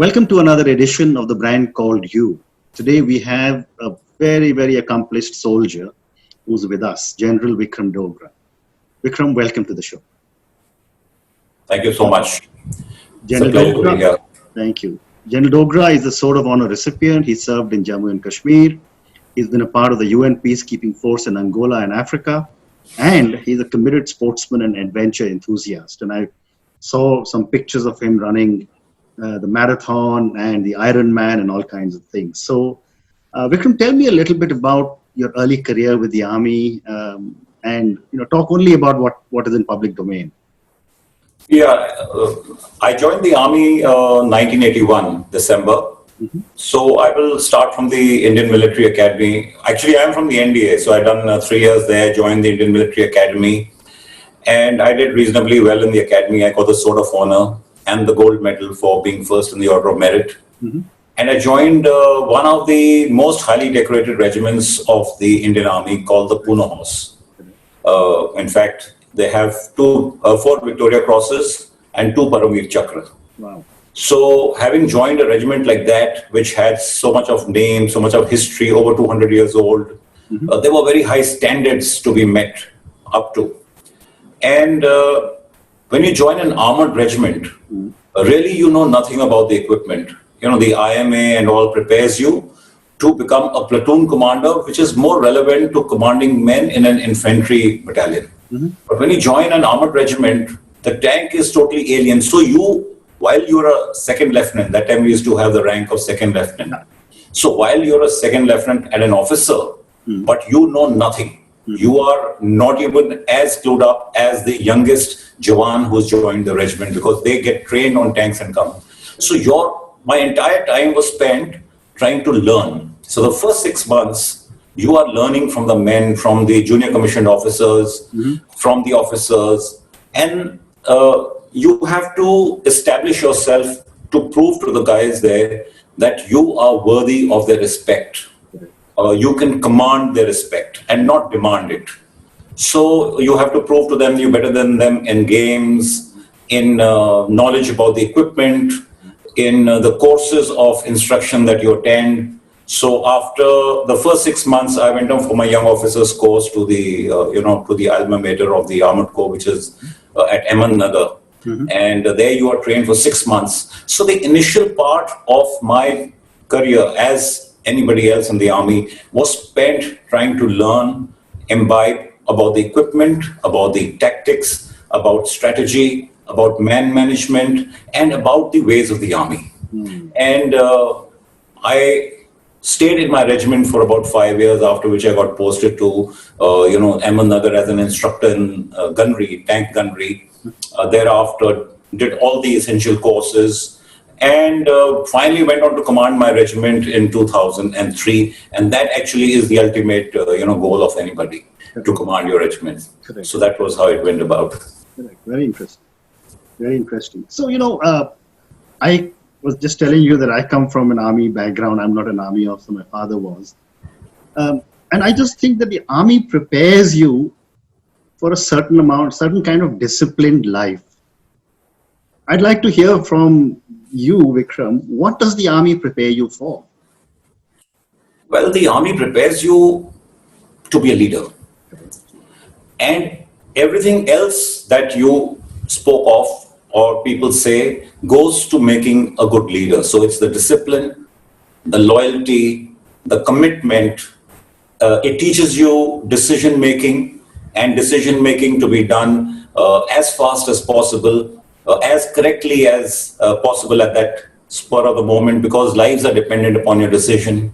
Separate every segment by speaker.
Speaker 1: Welcome to another edition of the brand called You. Today we have a very, very accomplished soldier who's with us, General Vikram Dogra. Vikram, welcome to the show.
Speaker 2: Thank you so much.
Speaker 1: General
Speaker 2: It's a pleasure to be
Speaker 1: Dogra,
Speaker 2: here.
Speaker 1: thank you. General Dogra is the Sword of Honor recipient. He served in Jammu and Kashmir. He's been a part of the UN peacekeeping force in Angola and Africa. And he's a committed sportsman and adventure enthusiast. And I saw some pictures of him running the marathon and the Ironman and all kinds of things. So, Vikram, tell me a little bit about your early career with the Army, and talk only about what is in public domain.
Speaker 2: Yeah, I joined the Army 1981, December. So I will start from the Indian Military Academy. Actually, I am from the NDA, so I've done 3 years there, joined the Indian Military Academy, and I did reasonably well in the academy. I got the Sword of Honor and the gold medal for being first in the Order of Merit. And I joined one of the most highly decorated regiments of the Indian Army called the Pune Horse. In fact, they have 4 Victoria Crosses and 2 Paramveer Chakra.
Speaker 1: Wow.
Speaker 2: So having joined a regiment like that, which had so much of name, so much of history, over 200 years old, there were very high standards to be met up to. And when you join an armored regiment, really you know nothing about the equipment. The IMA and all prepares you to become a platoon commander, which is more relevant to commanding men in an infantry battalion. But when you join an armored regiment, the tank is totally alien. So while you're a second lieutenant, that time we used to have the rank of second lieutenant. So while you're a second lieutenant and an officer, but you know nothing. You are not even as clued up as the youngest Jawan who's joined the regiment, because they get trained on tanks and come. So my entire time was spent trying to learn. So the first 6 months, you are learning from the men, from the junior commissioned officers, from the officers, and you have to establish yourself to prove to the guys there that you are worthy of their respect. You can command their respect and not demand it. So you have to prove to them you're better than them in games, in knowledge about the equipment, in the courses of instruction that you attend. So after the first 6 months, I went on for my young officers course to the to the alma mater of the Armored Corps, which is at Ahmednagar. And there you are trained for 6 months. So the initial part of my career, as anybody else in the Army, was spent trying to learn, imbibe about the equipment, about the tactics, about strategy, about man management, and about the ways of the Army. And I stayed in my regiment for about 5 years, after which I got posted to Ahmednagar as an instructor in gunnery, tank gunnery. Thereafter, did all the essential courses, and finally went on to command my regiment in 2003. And that actually is the ultimate goal of anybody, to command your regiment.
Speaker 1: Correct.
Speaker 2: So that was how it went about.
Speaker 1: Correct. Very interesting. Very interesting. So, I was just telling you that I come from an Army background. I'm not an Army officer. My father was. And I just think that the Army prepares you for a certain kind of disciplined life. I'd like to hear from you, Vikram. What does the Army prepare you for?
Speaker 2: Well, the Army prepares you to be a leader. And everything else that you spoke of or people say goes to making a good leader. So it's the discipline, the loyalty, the commitment. It teaches you decision-making, and decision-making to be done as fast as possible, as correctly as possible at that spur of the moment, because lives are dependent upon your decision.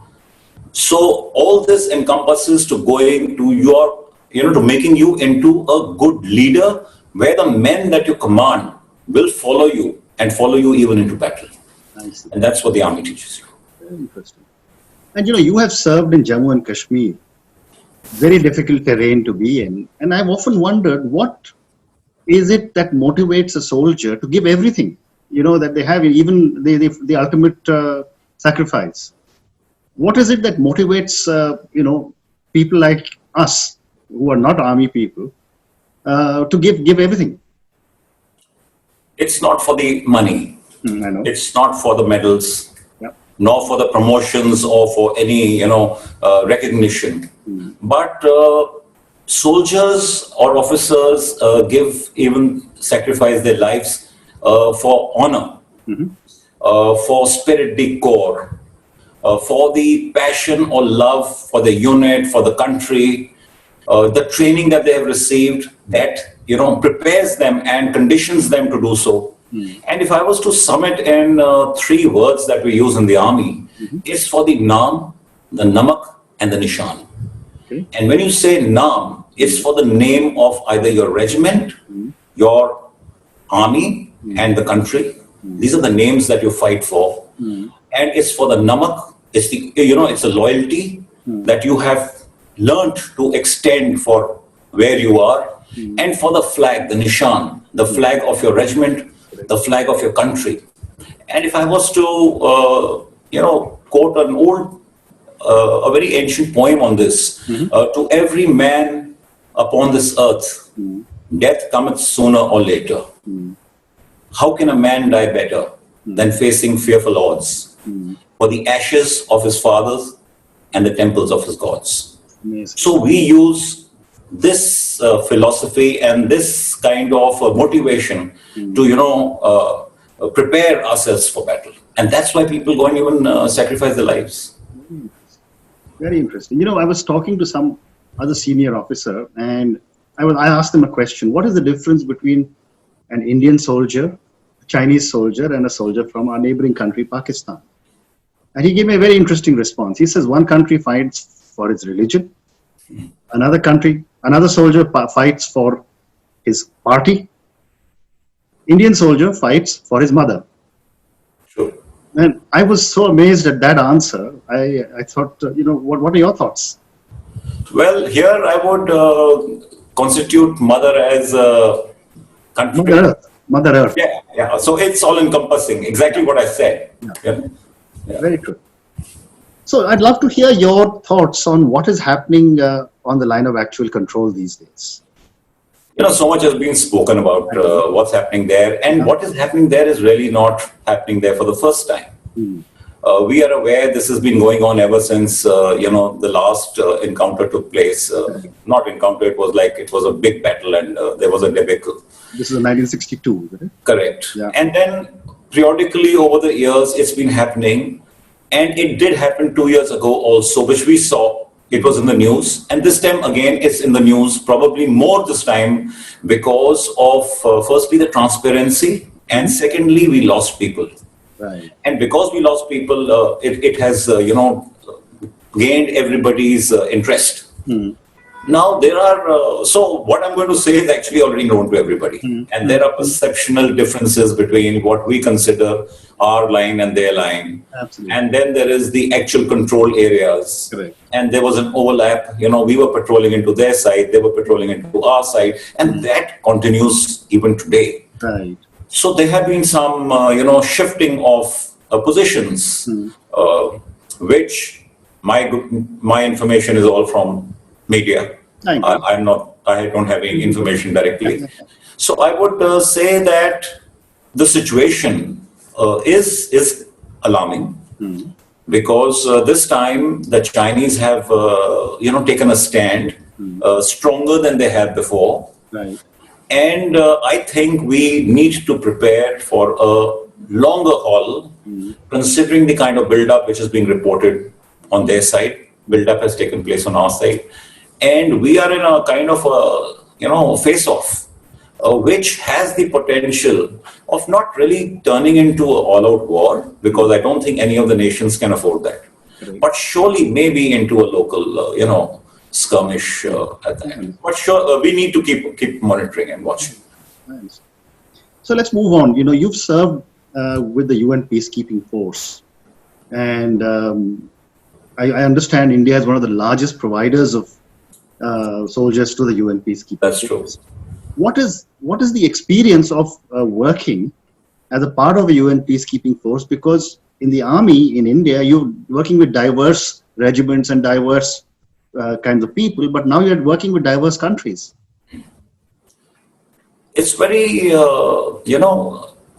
Speaker 2: So all this encompasses to going to to making you into a good leader, where the men that you command will follow you and follow you even into battle. And that's what the Army teaches you.
Speaker 1: Very interesting. And you have served in Jammu and Kashmir, very difficult terrain to be in. And I've often wondered, what is it that motivates a soldier to give everything, that they have, even the ultimate sacrifice? What is it that motivates, people like us, who are not Army people, to give everything?
Speaker 2: It's not for the money.
Speaker 1: I know.
Speaker 2: It's not for the medals,
Speaker 1: Yeah.
Speaker 2: nor for the promotions or for any, recognition. But soldiers or officers sacrifice their lives for honor, for spirit de corps, for the passion or love for the unit, for the country, the training that they have received that prepares them and conditions them to do so. And if I was to sum it in three words that we use in the army, it's for the naam, the namak, and the nishan.
Speaker 1: Okay.
Speaker 2: And when you say naam, it's for the name of either your regiment, your army, and the country. These are the names that you fight for. And it's for the namak. It's the it's a loyalty that you have learned to extend for where you are. And for the flag, the nishan, the flag of your regiment, the flag of your country. And if I was to quote an old a very ancient poem on this, to every man upon this earth, death cometh sooner or later. How can a man die better than facing fearful odds for the ashes of his fathers and the temples of his gods?
Speaker 1: Amazing.
Speaker 2: So we use this philosophy and this kind of motivation to prepare ourselves for battle, and that's why people go and even sacrifice their lives.
Speaker 1: Very interesting. I was talking to some other senior officer, and I asked him a question. What is the difference between an Indian soldier, a Chinese soldier, and a soldier from our neighboring country, Pakistan? And he gave me a very interesting response. He says one country fights for its religion, another soldier fights for his party. Indian soldier fights for his mother.
Speaker 2: Sure.
Speaker 1: And I was so amazed at that answer. I thought, what are your thoughts?
Speaker 2: Well, here I would constitute mother as a country.
Speaker 1: Mother Earth.
Speaker 2: Yeah. So it's all encompassing. Exactly what I said. Yeah.
Speaker 1: Very true. So I'd love to hear your thoughts on what is happening on the line of actual control these days.
Speaker 2: So much has been spoken about what's happening there, and what is happening there is really not happening there for the first time. We are aware this has been going on ever since the last encounter took place. Not encounter; it was a big battle, and there was a debacle.
Speaker 1: This is in 1962, isn't it?
Speaker 2: Correct.
Speaker 1: Yeah.
Speaker 2: And then periodically over the years, it's been happening, and it did happen 2 years ago also, which we saw. It was in the news, and this time again it's in the news, probably more this time because of firstly the transparency, and secondly we lost people.
Speaker 1: Right.
Speaker 2: And because we lost people, it has gained everybody's interest. Now there are so what I'm going to say is actually already known to everybody, and there are perceptional differences between what we consider our line and their line.
Speaker 1: Absolutely.
Speaker 2: And then there is the actual control areas.
Speaker 1: Correct.
Speaker 2: And there was an overlap. We were patrolling into their side, they were patrolling into our side, and that continues even today.
Speaker 1: Right.
Speaker 2: So there have been some, shifting of positions, which my information is all from media. I don't have any information directly. So I would say that the situation is alarming, because this time the Chinese have, taken a stand stronger than they have before.
Speaker 1: Right.
Speaker 2: And I think we need to prepare for a longer haul, considering the kind of build-up which is being reported on their side. Build-up has taken place on our side. And we are in a kind of a face-off, which has the potential of not really turning into an all-out war, because I don't think any of the nations can afford that.
Speaker 1: Right.
Speaker 2: But surely maybe into a local, skirmish at the end. But sure, we need to keep monitoring and watching.
Speaker 1: Nice. So let's move on. You've served with the UN peacekeeping force, and I understand India is one of the largest providers of soldiers to the UN peacekeeping
Speaker 2: That's
Speaker 1: force.
Speaker 2: true.
Speaker 1: What is the experience of working as a part of a UN peacekeeping force? Because in the army in India, you're working with diverse regiments and diverse kinds of people, but now you're working with diverse countries.
Speaker 2: It's very,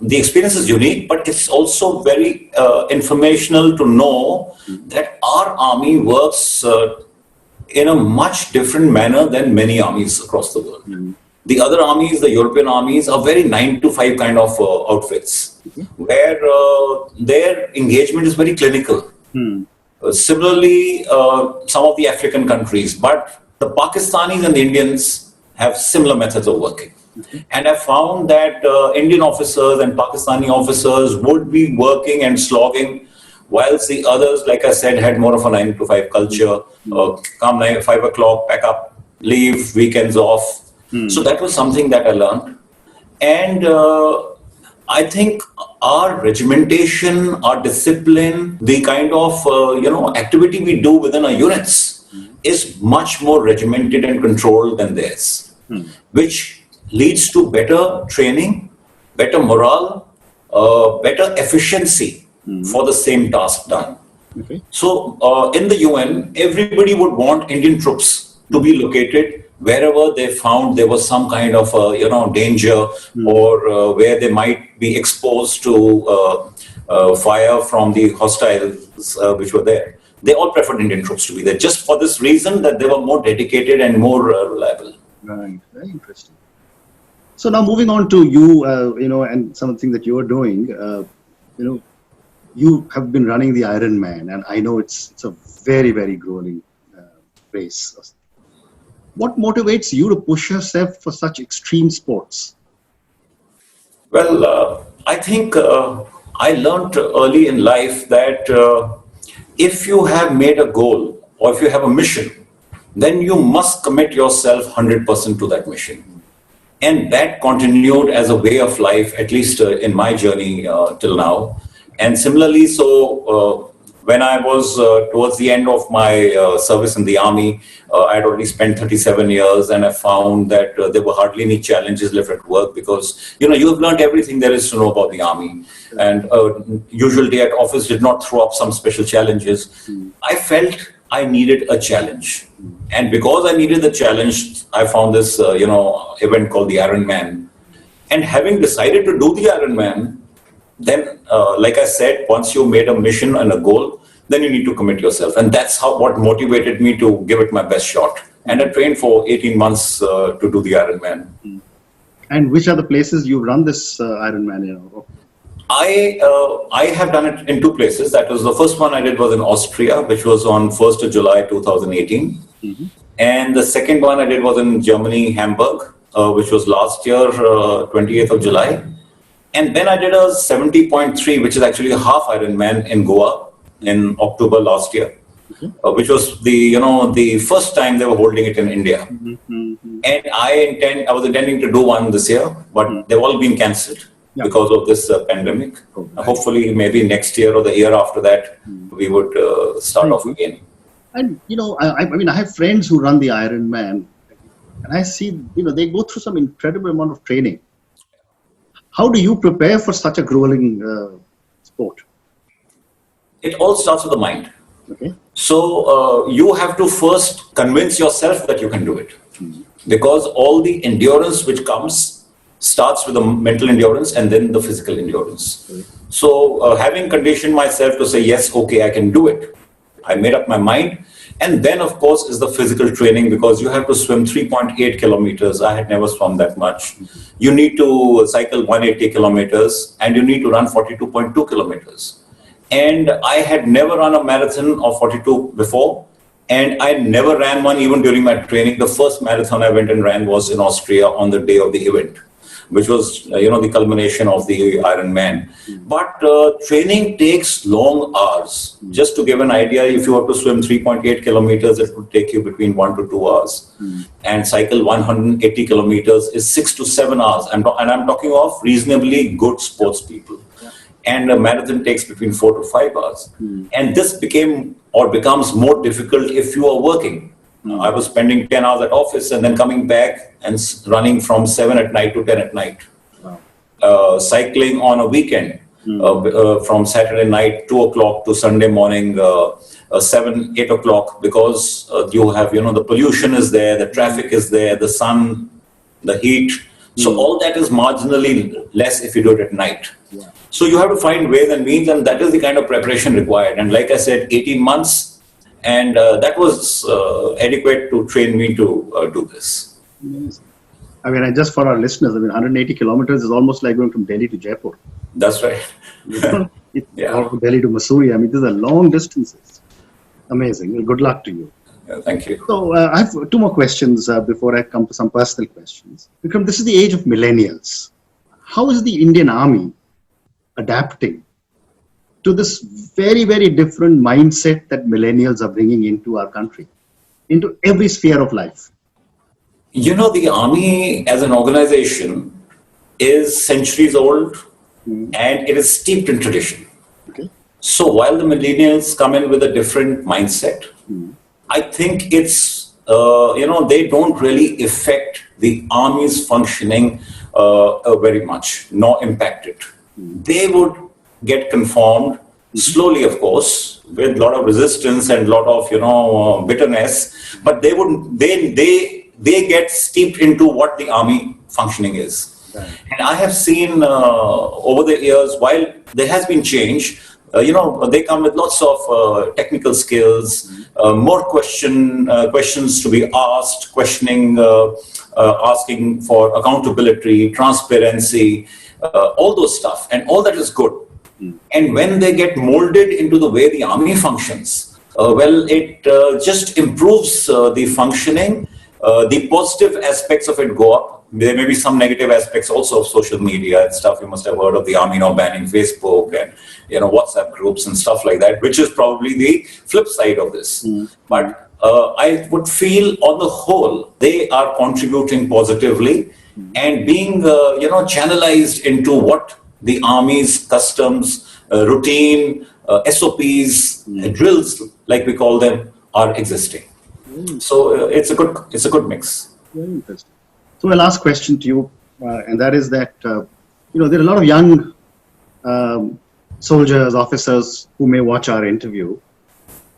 Speaker 2: the experience is unique, but it's also very informational to know that our army works in a much different manner than many armies across the world. The other armies, the European armies, are very 9 to 5 kind of outfits, where their engagement is very clinical. Similarly, some of the African countries, but the Pakistanis and the Indians have similar methods of working. And I found that Indian officers and Pakistani officers would be working and slogging, whilst the others, like I said, had more of a 9 to 5 culture. Come 5 o'clock, pack up, leave, weekends off. So that was something that I learned. And I think our regimentation, our discipline, the kind of activity we do within our units is much more regimented and controlled than theirs, which leads to better training, better morale, better efficiency for the same task done. So in the UN, everybody would want Indian troops to be located wherever they found there was some kind of danger, or where they might be exposed to fire from the hostiles which were there. They all preferred Indian troops to be there, just for this reason that they were more dedicated and more reliable.
Speaker 1: Right, very interesting. So now moving on to you, and something that you are doing, you have been running the Ironman, and I know it's a very, very grueling race. What motivates you to push yourself for such extreme sports?
Speaker 2: Well, I think I learned early in life that if you have made a goal or if you have a mission, then you must commit yourself 100% to that mission. And that continued as a way of life, at least in my journey till now. And similarly, so when I was towards the end of my service in the army, I had already spent 37 years, and I found that there were hardly any challenges left at work, because you have learned everything there is to know about the army, and usually at office did not throw up some special challenges. I felt I needed a challenge, and because I needed the challenge, I found this event called the Ironman. And having decided to do the Ironman, then, like I said, once you made a mission and a goal, then you need to commit yourself. And that's what motivated me to give it my best shot. And I trained for 18 months to do the Ironman.
Speaker 1: And which are the places you've run this Ironman?
Speaker 2: I have done it in 2 places. That was the first one I did was in Austria, which was on 1st of July 2018. And the second one I did was in Germany, Hamburg, which was last year, 28th of July. And then I did a 70.3, which is actually a half Ironman in Goa in October last year, which was the first time they were holding it in India. And I was intending to do one this year, but they've all been cancelled because of this pandemic. Hopefully, maybe next year or the year after that, we would start off again.
Speaker 1: And I have friends who run the Ironman, and I see they go through some incredible amount of training. How do you prepare for such a grueling sport?
Speaker 2: It all starts with the mind.
Speaker 1: Okay.
Speaker 2: So you have to first convince yourself that you can do it, because all the endurance which comes starts with the mental endurance and then the physical endurance. So having conditioned myself to say, yes, okay, I can do it, I made up my mind. And then, of course, is the physical training, because you have to swim 3.8 kilometers. I had never swum that much. You need to cycle 180 kilometers, and you need to run 42.2 kilometers. And I had never run a marathon of 42 before, and I never ran one even during my training. The first marathon I went and ran was in Austria on the day of the event, which was, the culmination of the Ironman. But training takes long hours. Just to give an idea, if you have to swim 3.8 kilometers, it would take you between 1 to 2 hours. And cycle 180 kilometers is 6 to 7 hours. And I'm talking of reasonably good sports people. And a marathon takes between 4 to 5 hours. And this becomes more difficult if you are working. I was spending 10 hours at office and then coming back and running from 7 at night to 10 at night. Wow. Cycling on a weekend from Saturday night, 2 o'clock to Sunday morning, 7, 8 o'clock, because you have, the pollution is there, the traffic is there, the sun, the heat, So all that is marginally less if you do it at night.
Speaker 1: Yeah.
Speaker 2: So you have to find ways and means, and that is the kind of preparation required. And like I said, 18 months, and that was adequate to train me to do this.
Speaker 1: Amazing. I mean, just for our listeners, 180 kilometers is almost like going from Delhi to Jaipur.
Speaker 2: That's right.
Speaker 1: Yeah. Or from Delhi to Missouri. I mean, these are long distances. Amazing. Well, good luck to you.
Speaker 2: Yeah, thank you.
Speaker 1: So I have two more questions before I come to some personal questions. Vikram, this is the age of millennials. How is the Indian Army adapting to this very, very different mindset that millennials are bringing into our country, into every sphere of life?
Speaker 2: You know, the Army as an organization is centuries old and it is steeped in tradition.
Speaker 1: Okay.
Speaker 2: So while the millennials come in with a different mindset, I think it's, they don't really affect the Army's functioning very much, nor impact it. They would get conformed slowly, of course, with a lot of resistance and a lot of, bitterness, but they get steeped into what the Army functioning is. Right. And I have seen over the years, while there has been change, they come with lots of technical skills, more questions to be asked, questioning, asking for accountability, transparency, all those stuff, and all that is good. And when they get molded into the way the Army functions, it just improves the functioning. The positive aspects of it go up. There may be some negative aspects also of social media and stuff. You must have heard of the Army now banning Facebook and WhatsApp groups and stuff like that, which is probably the flip side of this. But I would feel on the whole they are contributing positively and being channelized into what the Army's customs, routine, SOPs, drills, like we call them, are existing. So it's a good mix.
Speaker 1: Very interesting. So my last question to you, and that is that there are a lot of young soldiers, officers who may watch our interview,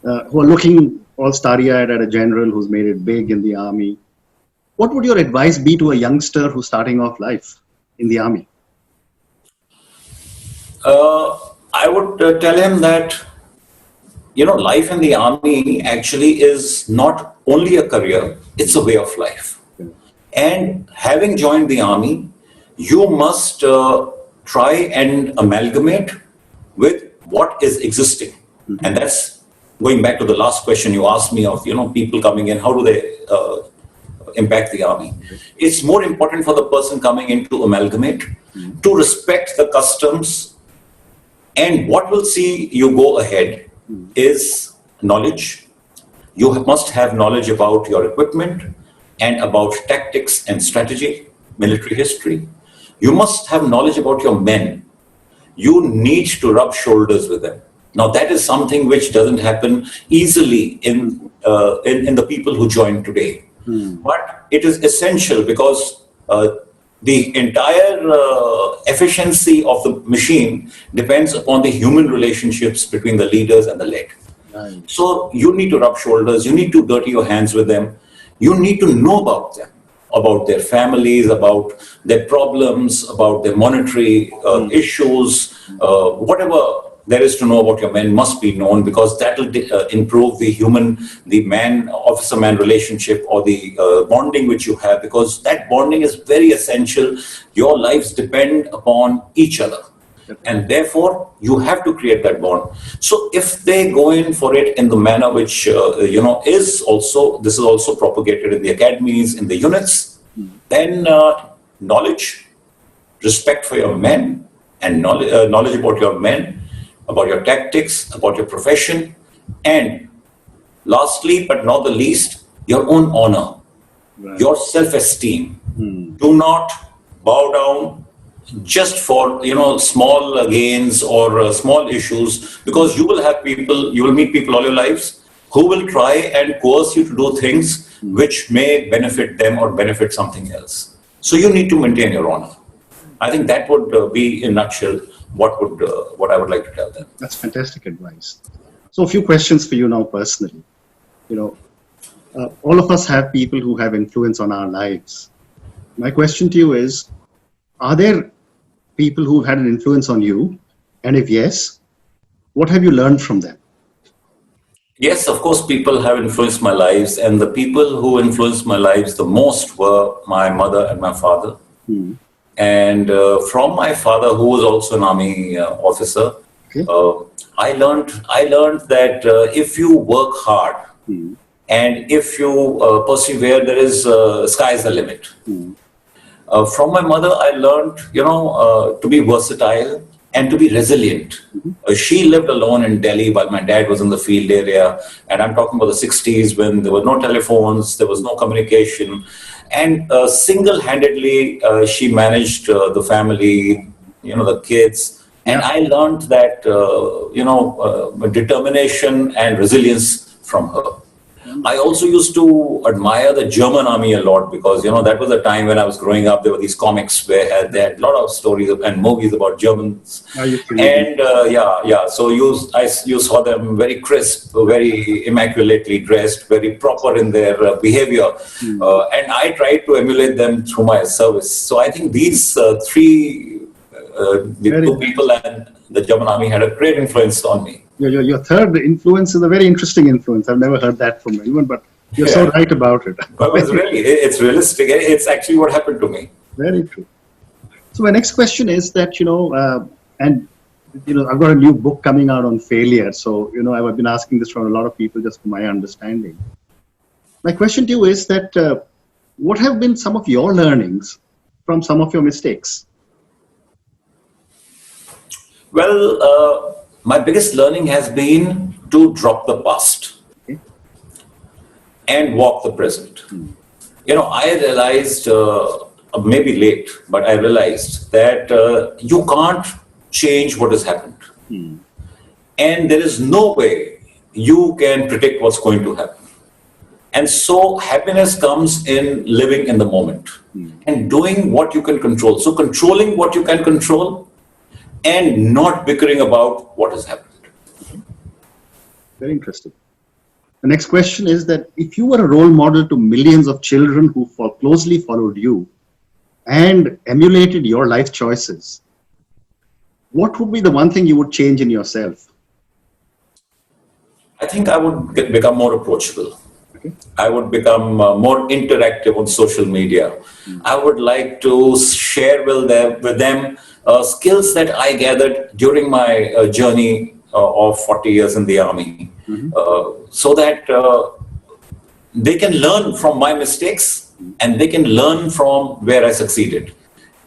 Speaker 1: who are looking all starry-eyed at a general who's made it big in the Army. What would your advice be to a youngster who's starting off life in the Army?
Speaker 2: I would tell him that life in the Army actually is not only a career, it's a way of life. And having joined the Army, you must try and amalgamate with what is existing. And that's going back to the last question you asked me of, people coming in, how do they impact the Army? It's more important for the person coming in to amalgamate, to respect the customs, and what will see you go ahead is knowledge. You must have knowledge about your equipment and about tactics and strategy, military history. You must have knowledge about your men. You need to rub shoulders with them. Now that is something which doesn't happen easily in the people who join today. But it is essential because the entire efficiency of the machine depends upon the human relationships between the leaders and the led. Right. So you need to rub shoulders, you need to dirty your hands with them, you need to know about them, about their families, about their problems, about their monetary issues, whatever there is to know about your men must be known, because that will improve the officer-man relationship, or the bonding which you have, because that bonding is very essential. Your lives depend upon each other. And therefore, you have to create that bond. So if they go in for it in the manner which, this is also propagated in the academies, in the units, then knowledge, respect for your men, and knowledge about your men, about your tactics, about your profession, and lastly, but not the least, your own honor, your self-esteem. Do not bow down just for small gains or small issues, because you will meet people all your lives who will try and coerce you to do things which may benefit them or benefit something else. So you need to maintain your honor. I think that would be, in a nutshell, what I would like to tell them.
Speaker 1: That's fantastic advice. So a few questions for you now personally. All of us have people who have influence on our lives. My question to you is, are there people who've had an influence on you? And if yes, what have you learned from them?
Speaker 2: Yes, of course, people have influenced my lives, and the people who influenced my lives the most were my mother and my father. And from my father, who was also an army officer,
Speaker 1: Okay.
Speaker 2: I learned that if you work hard and if you persevere, there is sky's the limit. From my mother, I learned, to be versatile and to be resilient. She lived alone in Delhi while my dad was in the field area. And I'm talking about the 60s when there were no telephones, there was no communication. And single-handedly, she managed the family, the kids. And I learned that, determination and resilience from her. I also used to admire the German army a lot because, that was the time when I was growing up. There were these comics where they had a lot of stories and movies about Germans. And so you saw them very crisp, very immaculately dressed, very proper in their behavior. And I tried to emulate them through my service. So I think these three, the two people and the German army had a great influence on me.
Speaker 1: Your third influence is a very interesting influence. I've never heard that from anyone, but you're so right about it.
Speaker 2: Well, it's realistic. It's actually what happened to me.
Speaker 1: Very true. So my next question is that, I've got a new book coming out on failure. So, I've been asking this from a lot of people just for my understanding. My question to you is that what have been some of your learnings from some of your mistakes?
Speaker 2: Well, my biggest learning has been to drop the past and walk the present. I realized, maybe late, but I realized that you can't change what has happened. And there is no way you can predict what's going to happen. And so happiness comes in living in the moment and doing what you can control. So controlling what you can control and not bickering about what has happened.
Speaker 1: Very interesting. The next question is that if you were a role model to millions of children who closely followed you and emulated your life choices, what would be the one thing you would change in yourself?
Speaker 2: I think I would become more approachable. I would become more interactive on social media. I would like to share with them skills that I gathered during my journey of 40 years in the army, so that they can learn from my mistakes and they can learn from where I succeeded.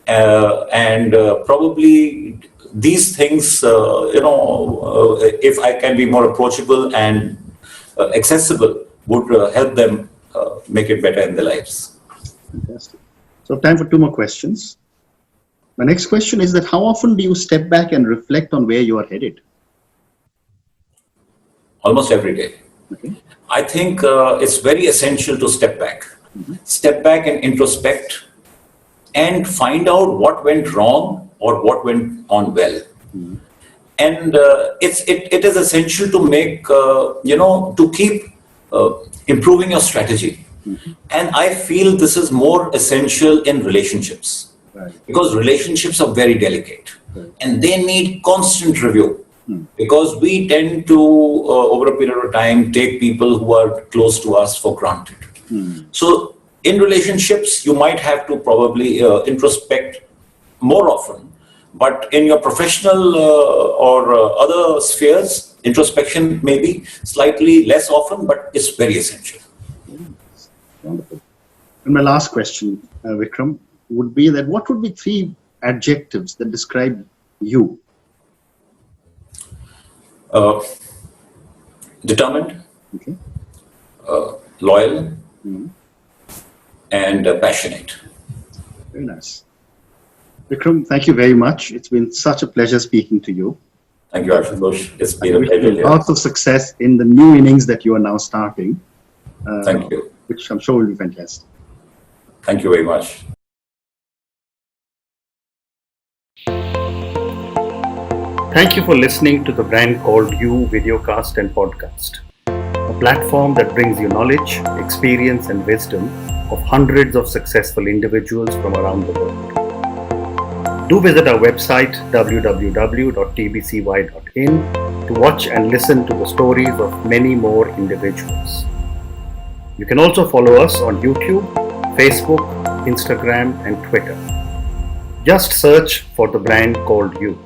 Speaker 2: And probably these things, if I can be more approachable and accessible, would help them make it better in their lives.
Speaker 1: Fantastic. So time for two more questions. My next question is that how often do you step back and reflect on where you are headed?
Speaker 2: Almost every day. I think it's very essential to step back. Step back and introspect and find out what went wrong or what went on well. And it is essential to make, to keep improving your strategy. And I feel this is more essential in relationships. Because relationships are very delicate and they need constant review because we tend to, over a period of time, take people who are close to us for granted. So in relationships, you might have to probably introspect more often, but in your professional or other spheres, introspection may be slightly less often, but it's very essential.
Speaker 1: Wonderful. And my last question, Vikram, would be that what would be three adjectives that describe you?
Speaker 2: Determined, loyal, and passionate.
Speaker 1: Very nice. Vikram, thank you very much. It's been such a pleasure speaking to you.
Speaker 2: Thank you, Ashutosh. It's been a pleasure.
Speaker 1: Lots of success in the new innings that you are now starting.
Speaker 2: Thank you.
Speaker 1: Which I'm sure will be fantastic.
Speaker 2: Thank you very much.
Speaker 1: Thank you for listening to the brand called You Videocast and Podcast, a platform that brings you knowledge, experience, and wisdom
Speaker 3: of hundreds of successful individuals from around the world. Do visit our website www.tbcy.in to watch and listen to the stories of many more individuals. You can also follow us on YouTube, Facebook, Instagram, and Twitter. Just search for the brand called You.